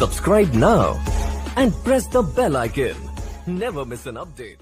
Subscribe now and press the bell icon. Never miss an update.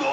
2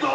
2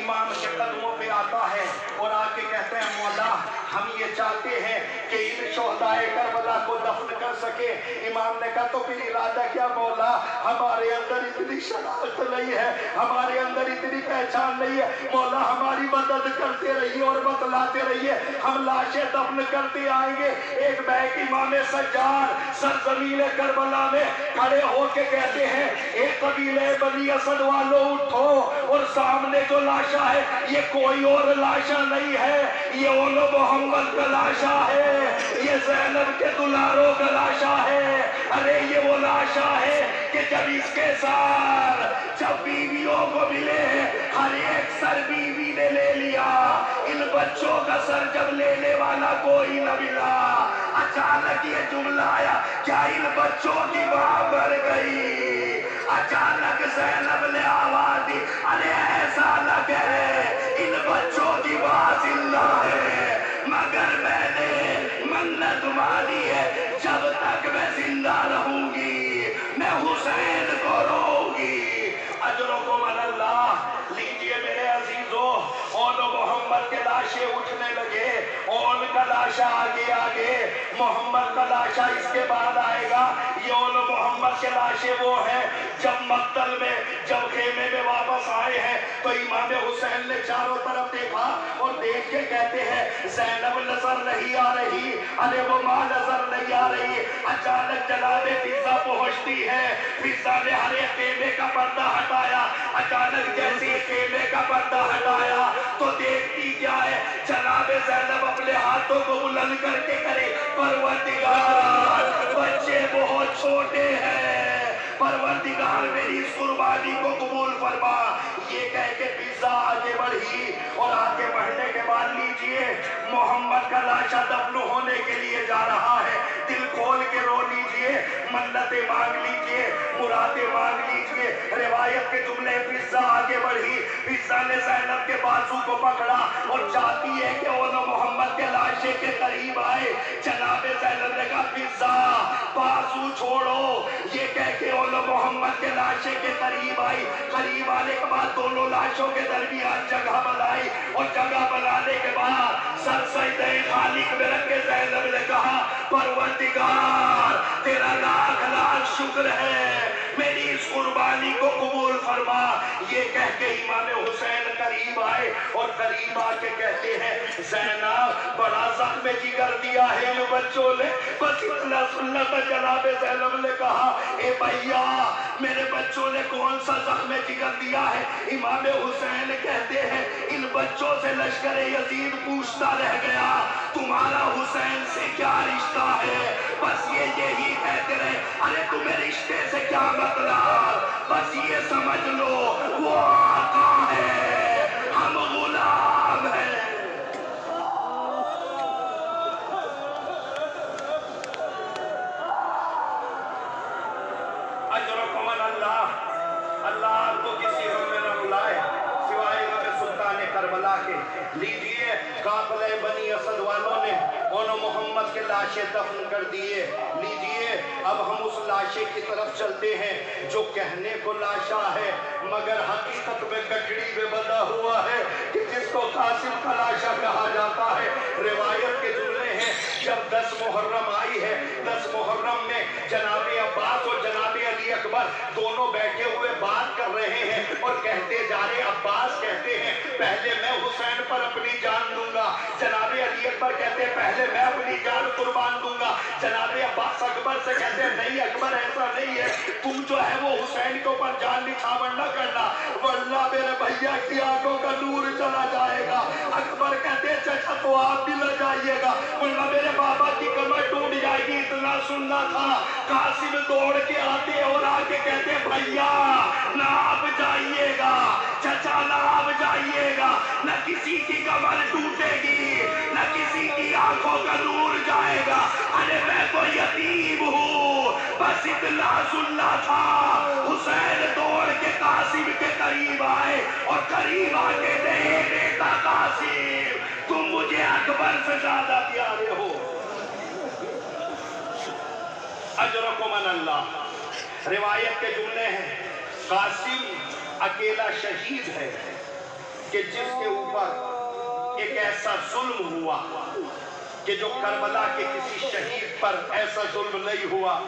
امام کے قدموں پہ آتا ہے اور آ کے کہتے ہیں مولا ہم یہ چاہتے ہیں کہ ان شہدائے کربلا کو دفن کر سکے. امام نے کہا تو پھر ارادہ کیا مولا؟ ہمارے اندر اتنی شناخت نہیں ہے, ہمارے اندر اتنی پہچان نہیں ہے, مولا ہماری مدد کرتے رہیے اور بتلاتے رہیے, ہم لاشیں دفن کرتے آئیں گے. ایک بیک امام سجاد سرزمین کربلا میں کھڑے ہو کے کہتے ہیں ایک قبیلے بنی اسد والوں اٹھو, اور سامنے جو لاشا ہے یہ کوئی اور لاشا نہیں ہے, یہ اولو محمد کا لاشا ہے, یہ زینب کے دلاروں کا لاشا ہے. ارے یہ وہ لاشا ہے کہ جب اس کے سار جب بیویوں کو ملے ہر ایک سر بیوی نے لے لیا, ان بچوں کا سر جب لینے والا کوئی نہ ملا, اچانک یہ جملہ آیا کیا ان بچوں کی ماں مر گئی؟ اچانک زینب نے آواز دی ارے ایسا لگے ان بچوں کی ماں زندہ ہے, مگر میں نے منت مانی ہے جب تک میں زندہ رہوں گی میں حسین کو روؤں گی. اجرکم اللہ. لیجئے میرے عزیزوں, اول محمد کے لاشیں اٹھنے لگے, اول کا لاشا آگے آگے, محمد کا لاشا اس کے بعد آئے گا. یہ اول محمد کے لاشیں وہ ہیں جب مقتل میں جب خیمے میں واپس آئے ہیں تو امام حسین نے چاروں طرف دیکھا اور دیکھ کے کہتے ہیں زینب نظر نہیں آ رہی, ارے وہ ماں نظر نہیں آ رہی. اچانک جناب فضا پہنچتی ہے, فضا نے ہر ایک خیمے کا پردہ ہٹایا, اچانک جیسے خیمے کا پردہ ہٹایا تو دیکھتی کیا ہے جناب زینب اپنے ہاتھوں کو بلند کر کے کرے پروردگار بچے بہت چھوٹے ہیں, پروردگار میری اس قربانی کو قبول فرما. یہ کہہ کے فضا آگے بڑھی اور آگے بڑھنے کے بعد لیجئے محمد کا لاشا دفن ہونے کے لیے جا رہا ہے. دل کھول کے رو لیجئے, منتیں مانگ لیجئے, مرادیں مانگ لیجئے. روایت کے جملے فضا آگے بڑھی, فضا نے زینب کے بازو کو پکڑا اور چاہتی ہے کہ اول محمد کے لاشے کے قریب آئے. جناب زینب نے کہا فضا بازو چھوڑو, یہ کہہ کے اول محمد کے لاشے کے قریب آئی. قریب آنے کے بعد دونوں لاشوں کے درمیان جگہ بنائی اور جگہ بنانے کے بعد سر سجدہ خالق میں رکھ کے زینب نے کہا پروردگار تیرا لاکھ لاکھ شکر ہے, میری اس قربانی کو قبول فرما. یہ کہہ کے امام حسین قریب آئے اور قریب آ کے کہتے ہیں زینب بڑا زخم جگر دیا ہے ان بچوں نے, بس اتنا سننا تھا. جناب زینب نے کہا اے بھیا میرے بچوں نے کون سا زخم جگر دیا ہے؟ امام حسین کہتے ہیں ان بچوں سے لشکر یزید پوچھتا رہ گیا تمہارا حسین سے کیا رشتہ ہے؟ بس یہ یہی کہتے رہے ارے تمہیں رشتے سے کیا مطلب, بس یہ سمجھ لو وہ آقا ہے ہم غلام ہیں. اجرکم اللہ. اللہ آپ کو کسی غم میں نہ رلائے سوائے غم سلطان کربلا کے. لیجئے قافلہ بنی اسد والوں نے اول محمد کے لاشیں دفن کر دیے. لیجئے اب ہم اس لاشے کی طرف چلتے ہیں جو کہنے کو لاشا ہے مگر حقیقت میں گٹڑی میں بندھا ہوا ہے کہ جس کو قاسم کا لاشا کہا جاتا ہے. روایت کے جملے ہیں جب 10 محرم آئی ہے, 10 محرم میں جناب عباس اور جناب علی اکبر دونوں بیٹھے ہوئے بات کر رہے ہیں اور کہتے جا رہے. عباس کہتے ہیں پہلے میں حسین پر اپنی جان دوں گا, جناب علی اکبر کہتے ہیں پہلے میں اپنی جان قربان دوں گا. جناب عباس اکبر سے کہتے ہیں نہیں اکبر ایسا نہیں ہے, تم جو ہے وہ حسین کے اوپر جان نچھاور نہ کرنا ورنہ میرے بھیا کی آنکھوں کا نور چلا جائے گا. اکبر کہتے ہیں چچا تو آپ بھی نہ جائیے گا ورنہ میرے بابا کی کمر ٹوٹ جائے گی. اتنا سننا تھا. قاسم دوڑ کے آتے اور آ کے کہتے بھیا نہ آپ جائیے گا, چچا نہ آپ جائیے گا, نہ کسی کی کمر ٹوٹے گی نہ کسی کی آنکھوں کا نور جائے گا. ارے میں تو یتیم ہوں, بس اتنا سننا تھا. حسین دوڑ کے قاسم کے قریب آئے اور قریب آ کے دے بیٹا قاسم تم مجھے اکبر سے زیادہ پیارے ہو. اجرکم اللہ. روایت کے جملے ہیں قاسم اکیلا شہید ہے کہ جس کے اوپر ایک ایسا ظلم ہوا کہ جو کربلا کے کسی شہید پر ایسا ظلم نہیں ہوا.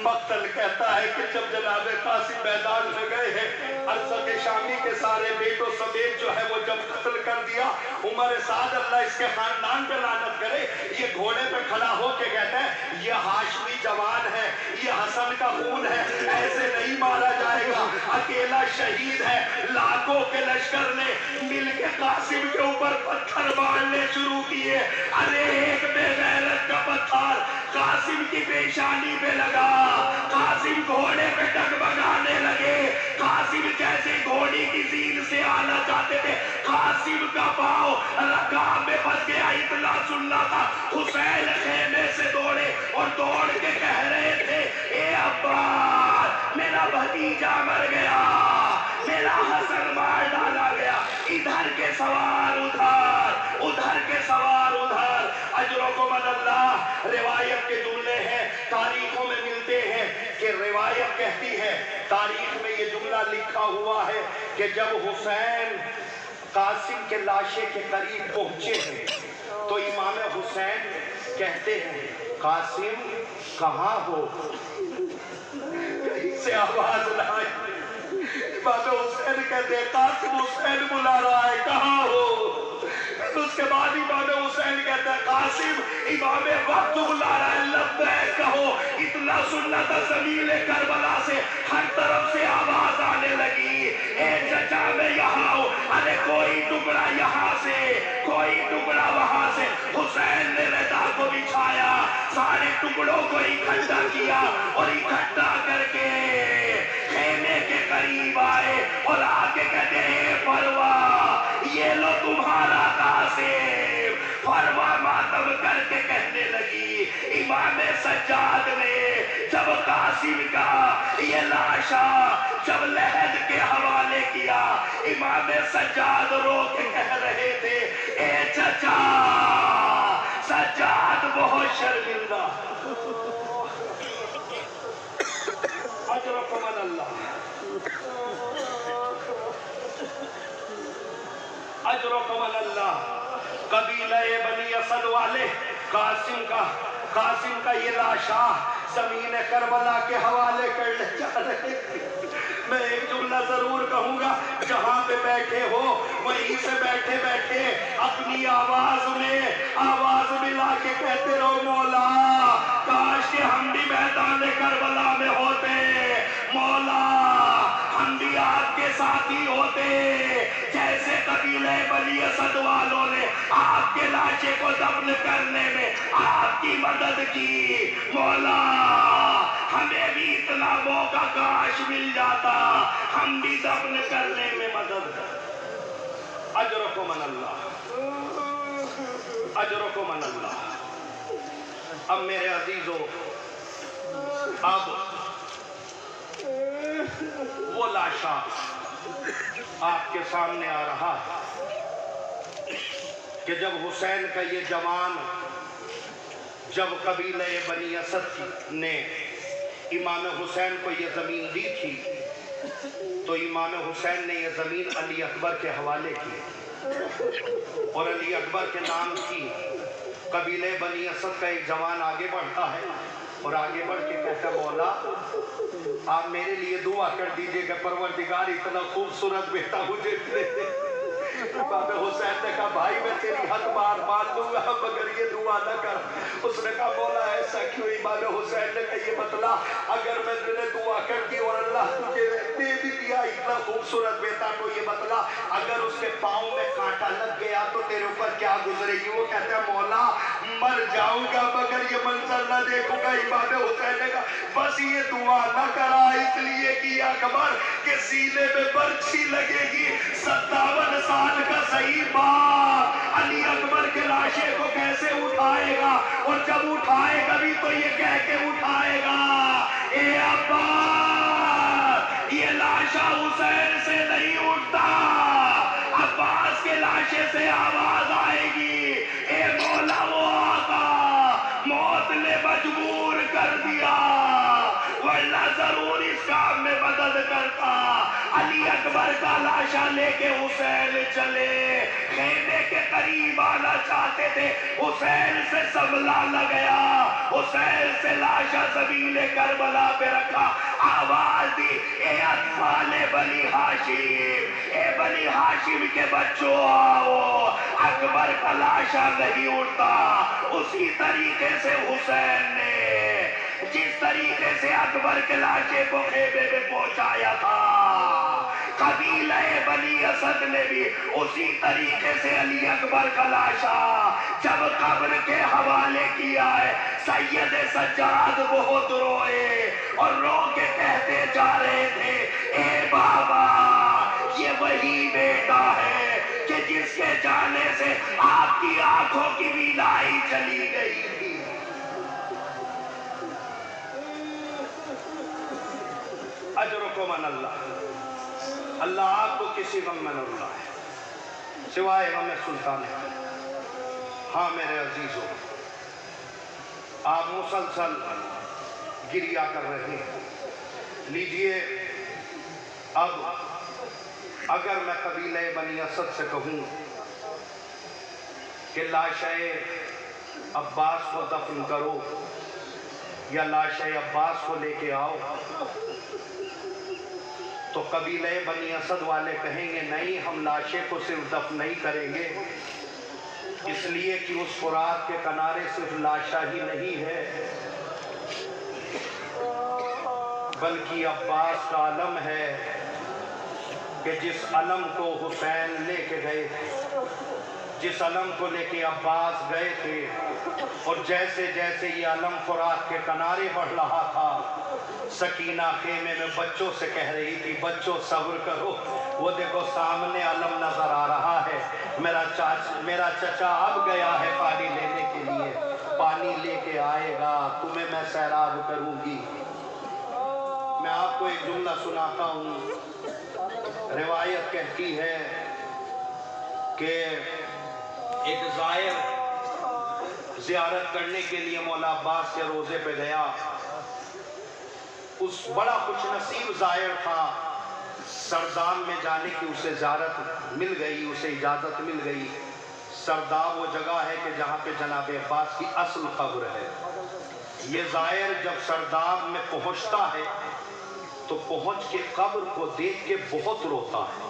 مقتل کہتا ہے کہ جب جناب قاسم میدان میں گئے ہیں، ارسط شامی کے سارے بیٹوں سمیت جو ہے وہ جب قتل کر دیا، عمر سعد اللہ اس کے خاندان پہ لعنت کرے، یہ گھوڑے پہ کھڑا ہو کے کہتا ہے یہ ہاشمی جوان ہے، یہ حسن کا خون ہے، ایسے نہیں مارا جائے گا، اکیلا شہید ہے. لاکھوں کے لشکر نے مل کے قاسم کے اوپر پتھر مارنے شروع کیے. ارے ایک بے غیرت کا پتھر قاسم کی پیشانی پہ لگا، قاسم گھوڑے پہ ڈگمگانے لگے. قاسم جیسے گھوڑی کی زین سے آنا چاہتے تھے، قاسم کا پاؤں رکاب میں پھنس گیا. اتنا سننا تھا، حسین خیمے سے دوڑے اور دوڑ کے کہہ رہے تھے اے عباس میرا بھتیجا مر گیا، میرا حسن مار ڈالا گیا. ادھر کے سوار ادھر، ادھر کے سوار ادھر. اجرکم اللہ. روایت کے جملے ہیں، تاریخوں میں ملتے ہیں کہ روایت کہتی ہے، تاریخ میں یہ جملہ لکھا ہوا ہے کہ جب حسین قاسم کے لاشے کے قریب پہنچے ہیں تو امام حسین کہتے ہیں قاسم کہاں ہو؟ کہیں سے آواز نہ آئی. امام حسین کہتے ہیں قاسم حسین بلا رہا ہے، کہاں ہو؟ اس کے بعد امام حسین کہتا ہے قاسم امام وقت بلا رہا ہے، لبیک کہو. اتنا سننا تھا زمین کربلا سے ہر طرف سے آواز آنے لگی، اے چچا میں یہاں ہوں. ارے کوئی ٹکڑا یہاں سے، کوئی ٹکڑا وہاں سے. حسین نے ردا کو بچھایا، سارے ٹکڑوں کو اکٹھا کیا اور اکٹھا کر کے خیمے کے قریب آئے اور آگے کہتے ہیں پروا یہ لو تمہارا قاسم. پروا ماتم کر کے کہنے لگی. امام سجاد نے جب قاسم کا یہ لاشا جب لحد کے حوالے کیا، امام سجاد رو کے کہہ رہے تھے اے چچا سجاد بہت شرمندہ. اجرکم اللہ. اجرکم اللہ. قبیلہ بنی اسد والے قاسم کا یہ لاشا زمین کربلا کے حوالے کرنے جا رہے ہیں. میں ایک جملہ ضرور کہوں گا، جہاں پہ بیٹھے ہو وہیں سے بیٹھے بیٹھے اپنی آواز ملا کے کہتے رہو مولا کاش کہ ہم بھی میدان کربلا میں ہوتے، مولا ہم بھی آپ کے ساتھی ہوتے جیسے قبیلہ بنی اسد والوں نے آپ کے لاشے کو دفن کرنے میں آپ کی مدد کی. مولا ہمیں بھی اتنا موقع کاش مل جاتا، ہم بھی دفن کرنے میں مدد. اجرکم اللہ. اجرکم اللہ. اب میرے عزیزو، اب وہ لاشا آپ کے سامنے آ رہا ہے کہ جب حسین کا یہ جوان، جب قبیلہ بنی اسد نے امام حسین کو یہ زمین دی تھی تو امام حسین نے یہ زمین علی اکبر کے حوالے کی اور علی اکبر کے نام کی. قبیلہ بنی اسد کا ایک جوان آگے بڑھتا ہے اور آگے بڑھ کے کہتا مولا آپ میرے لیے دعا کر دیجئے کہ پروردگار اتنا خوبصورت بیٹا مجھے دے. امام حسین نے کہا بھائی میں تیری حق بار مان لوں گا مگر یہ دعا نہ کر. اس نے کہا مولا ایسا کیوں؟ امام حسین نے کہا یہ بتلا اگر میں تجھے دعا کر دی اور اللہ تجھے دے بھی دیا اتنا خوبصورت بیٹا تو یہ بتلا اگر اس کے پاؤں میں کانٹا لگ گیا تو تیرے اوپر کیا گزرے گی؟ وہ کہتا ہے مولا مر جاؤں گا مگر یہ منظر نہ دیکھوں گا. امام حسین نے کہا بس یہ دعا نہ کرا اس لیے کہ اکبر کے سینے میں برچھی لگے گی. 57 سال کا صحیح باپ علی اکبر کے لاشے کو کیسے اٹھائے گا؟ اور جب اٹھائے گا بھی تو یہ کہہ کے اٹھائے گا اے عباس یہ لاشا حسین سے نہیں اٹھتا، عباس کے لاشے سے آواز آئے گی اے مولا وہ آقا موت نے مجبور کر دیا ورنہ ضرور اس کام میں مدد کرتا. علی اکبر کا لاشا لے کے حسین چلے، خیمے کے قریب آنا چاہتے تھے، حسین سے سنبھلا نہ گیا، حسین سے لاشا زمین کربلا پہ رکھا، آواز دی اے اطفال بنی ہاشم، اے بنی ہاشم کے بچوں آؤ، اکبر کا لاشا نہیں اٹھتا۔ اسی طریقے سے حسین نے جس طریقے سے اکبر کے لاشے کو خیمے میں پہنچایا تھا، قبیلہ بنی اسد نے بھی اسی طریقے سے علی اکبر کا لاشا جب قبر کے حوالے کیا ہے، سید سجاد بہت روئے اور رو کے کہتے جا رہے تھے اے بابا یہ وہی بیٹا ہے کہ جس کے جانے سے آپ کی آنکھوں کی بینائی چلی گئی تھی۔ اجرکم من اللہ، اللہ آپ کو کسی غم میں نہ رلائے سوائے غم سلطان ہے۔ ہاں میرے عزیزوں، آپ مسلسل گریہ کر رہے ہیں، لیجئے اب اگر میں قبیلہ بنی اسد سے کہوں کہ لاشہ عباس کو دفن کرو یا لاشہ عباس کو لے کے آؤ، تو قبیلہ بنی اسد والے کہیں گے نہیں، ہم لاشے کو صرف دفن نہیں کریں گے، اس لیے کہ اس فرات کے کنارے صرف لاشا ہی نہیں ہے بلکہ عباس کا علم ہے کہ جس علم کو حسین لے کے گئے تھے، جس علم کو لے کے عباس گئے تھے، اور جیسے جیسے یہ علم فرات کے کنارے بڑھ رہا تھا، سکینہ خیمے میں بچوں سے کہہ رہی تھی بچوں صبر کرو، وہ دیکھو سامنے علم نظر آ رہا ہے، میرا چچا اب گیا ہے پانی لینے کے لیے، پانی لے کے آئے گا، تمہیں میں سیراب کروں گی۔ میں آپ کو ایک جملہ سناتا ہوں، روایت کہتی ہے کہ ایک زائر زیارت کرنے کے لیے مولا عباس کے روزے پہ گیا، اس بڑا خوش نصیب زائر تھا، سرداب میں جانے کی اسے زیارت مل گئی، اسے اجازت مل گئی۔ سرداب وہ جگہ ہے کہ جہاں پہ جناب عباس کی اصل قبر ہے۔ یہ زائر جب سرداب میں پہنچتا ہے تو پہنچ کے قبر کو دیکھ کے بہت روتا ہے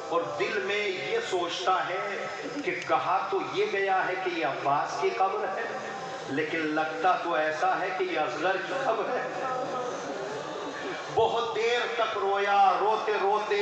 اور دل میں یہ سوچتا ہے کہ کہا تو یہ گیا ہے کہ یہ عباس کی قبر ہے، لیکن لگتا تو ایسا ہے کہ یہ اصغر کی قبر ہے۔ بہت دیر تک رویا، روتے روتے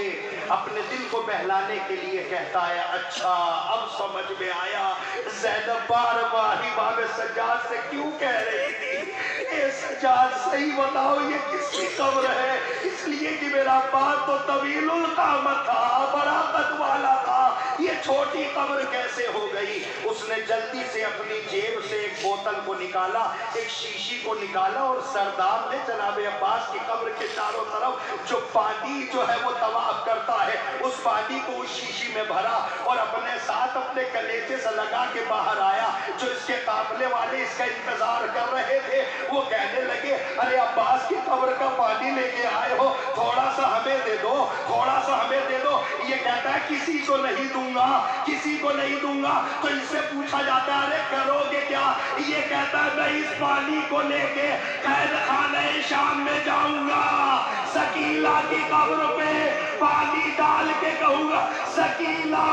اپنے دل کو بہلانے کے لیے کہتا ہے اچھا اب سمجھ میں آیا زینب بار بار امام سجاد سے کیوں کہہ رہی تھی اے سجاد صحیح بتاؤ یہ کس کی قبر ہے، اس لیے کہ میرا باپ تو طویل القامت تھا، بڑا قد والا تھا، یہ چھوٹی قبر کیسے ہو گئی؟ اس نے جلدی سے اپنی جیب سے ایک بوتل کو نکالا، ایک شیشی کو نکالا، اور سردار نے جناب عباس کی قبر کے چاروں طرف جو پانی جو ہے وہ طواف کرتا ہے اس پانی کو اس شیشی میں بھرا اور اپنے ساتھ اپنے کلیجے سے لگا کے باہر آیا۔ جو اس کے قافلے والے اس کا انتظار کر رہے تھے وہ کہنے لگے ارے عباس کی قبر کا پانی لے کے آئے ہو، تھوڑا سا ہمیں دے دو، تھوڑا سا ہمیں دے دو۔ یہ کہتا ہے کسی کو نہیں دوں گا، کسی کو نہیں دوں گا۔ تو اس سے پوچھا جاتا ہے ارے کرو گے کیا؟ یہ کہتا ہے میں اس پانی کو لے کے قید خانہ شام میں جاؤں گا، سکینہ کی قبر پہ پانی ڈال کے کہوں گا سکینہ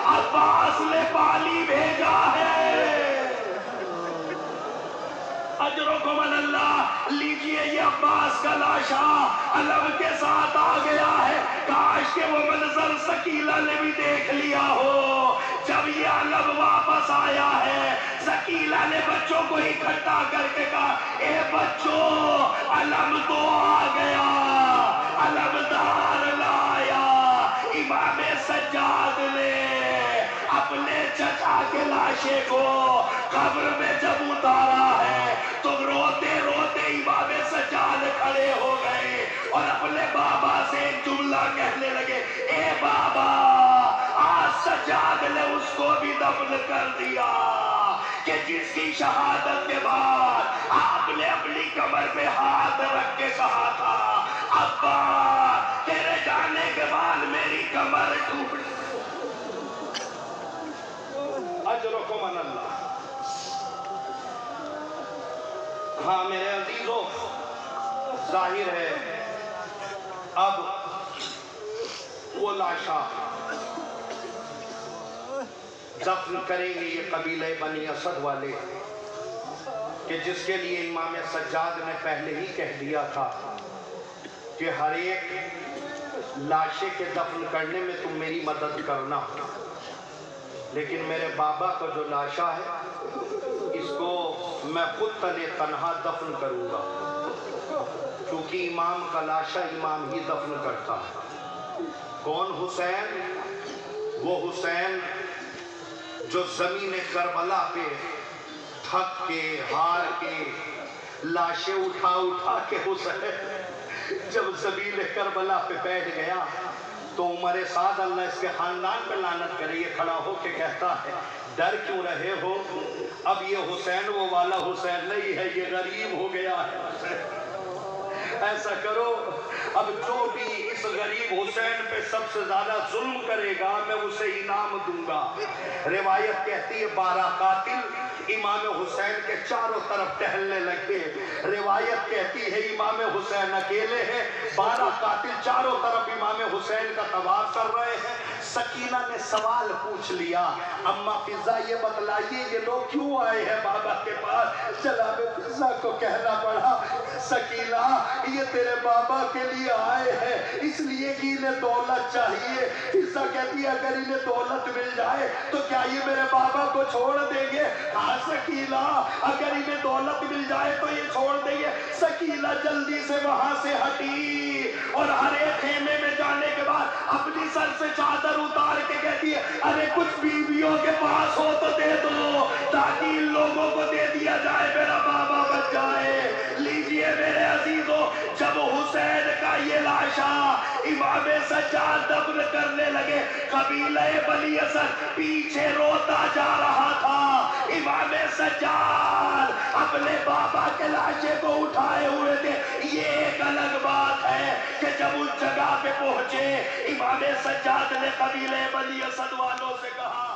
عباس نے پانی بھیجا ہے۔ اجرکم من اللہ، لیجئے یہ عباس کا لاشا علم کے ساتھ آ گیا ہے، کاش کہ وہ منظر سکینہ نے بھی دیکھ لیا ہو۔ جب یہ علم واپس آیا ہے سکینہ نے بچوں کو اکٹھا کر کے کہا اے بچوں علم تو آ گیا، علمدار لایا۔ امام سجاد نے اپنے چچا کے لاشے کو قبر میں جب اتارا ہے تو روتے روتے امام سجاد کھڑے ہو گئے اور اپنے بابا سے ایک جملہ کہنے لگے اے بابا آج سجاد نے اس کو بھی دفن کر دیا کہ جس کی شہادت کے بعد آپ نے اپنی کمر پہ ہاتھ رکھ کے کہا تھا ابا تیرے جانے کے بعد میری ہاں میرے عزیزوں، ظاہر ہے اب وہ لاشا دفن کریں گے یہ قبیلہ بنی اسد والے، کہ جس کے لیے امام سجاد نے پہلے ہی کہہ دیا تھا کہ ہر ایک لاشے کے دفن کرنے میں تم میری مدد کرنا، لیکن میرے بابا کا جو لاشا ہے اس کو میں خود تنے تنہا دفن کروں گا، کیونکہ امام کا لاشا امام ہی دفن کرتا ہے۔ کون حسین؟ وہ حسین جو زمین کربلا پہ تھک کے ہار کے لاشیں اٹھا اٹھا کے حسین جب زمین کربلا پہ بیٹھ گیا تو عمر سعد اللہ اس کے خاندان پہ لعنت کرے، یہ کھڑا ہو کے کہتا ہے ڈر کیوں رہے ہو؟ اب یہ حسین وہ والا حسین نہیں ہے، یہ غریب ہو گیا ہے۔ ایسا کرو اب جو بھی اس غریب حسین پہ سب سے زیادہ ظلم کرے گا میں اسے انعام دوں گا۔ روایت کہتی ہے 12 قاتل امام حسین کے چاروں طرف ٹہلنے لگے۔ روایت کہتی ہے امام حسین اکیلے ہیں، 12 قاتل چاروں طرف امام حسین کا طواف کر رہے ہیں۔ سکینہ نے سوال پوچھ لیا، اماں فضا یہ بتلائیے یہ لوگ کیوں آئے ہیں بابا کے پاس؟ جناب فضا کو کہنا پڑا سکینہ یہ تیرے بابا کے لیے آئے ہیں اس لیے کہ انہیں دولت چاہیے۔ فضا کہتی ہے اگر انہیں دولت مل جائے تو کیا یہ میرے بابا کو چھوڑ دیں گے؟ ہاں سکینہ اگر انہیں دولت مل جائے تو یہ چھوڑ دیں گے۔ سکینہ جلدی سے وہاں سے ہٹی اور ہر ایک خیمے میں جانے کے بعد اپنی سر سے چادر اتار کے کہتی ہے ارے کچھ بیویوں کے پاس ہو تو دے دو تاکہ ان لوگوں کو دے دیا جائے، میرا بابا بچ جائے۔ لیجئے میرے عزیزوں، جب حسین کا یہ لاشا امام سجاد دفن کرنے لگے قبیلہ بنی اسد پیچھے روتا جا رہا تھا۔ امام سجاد اپنے بابا کے لاشے کو اٹھائے ہوئے تھے۔ یہ ایک الگ بات ہے کہ جب اس جگہ پہ پہنچے امام سجاد نے قبیلہ بنی اسد والوں سے کہا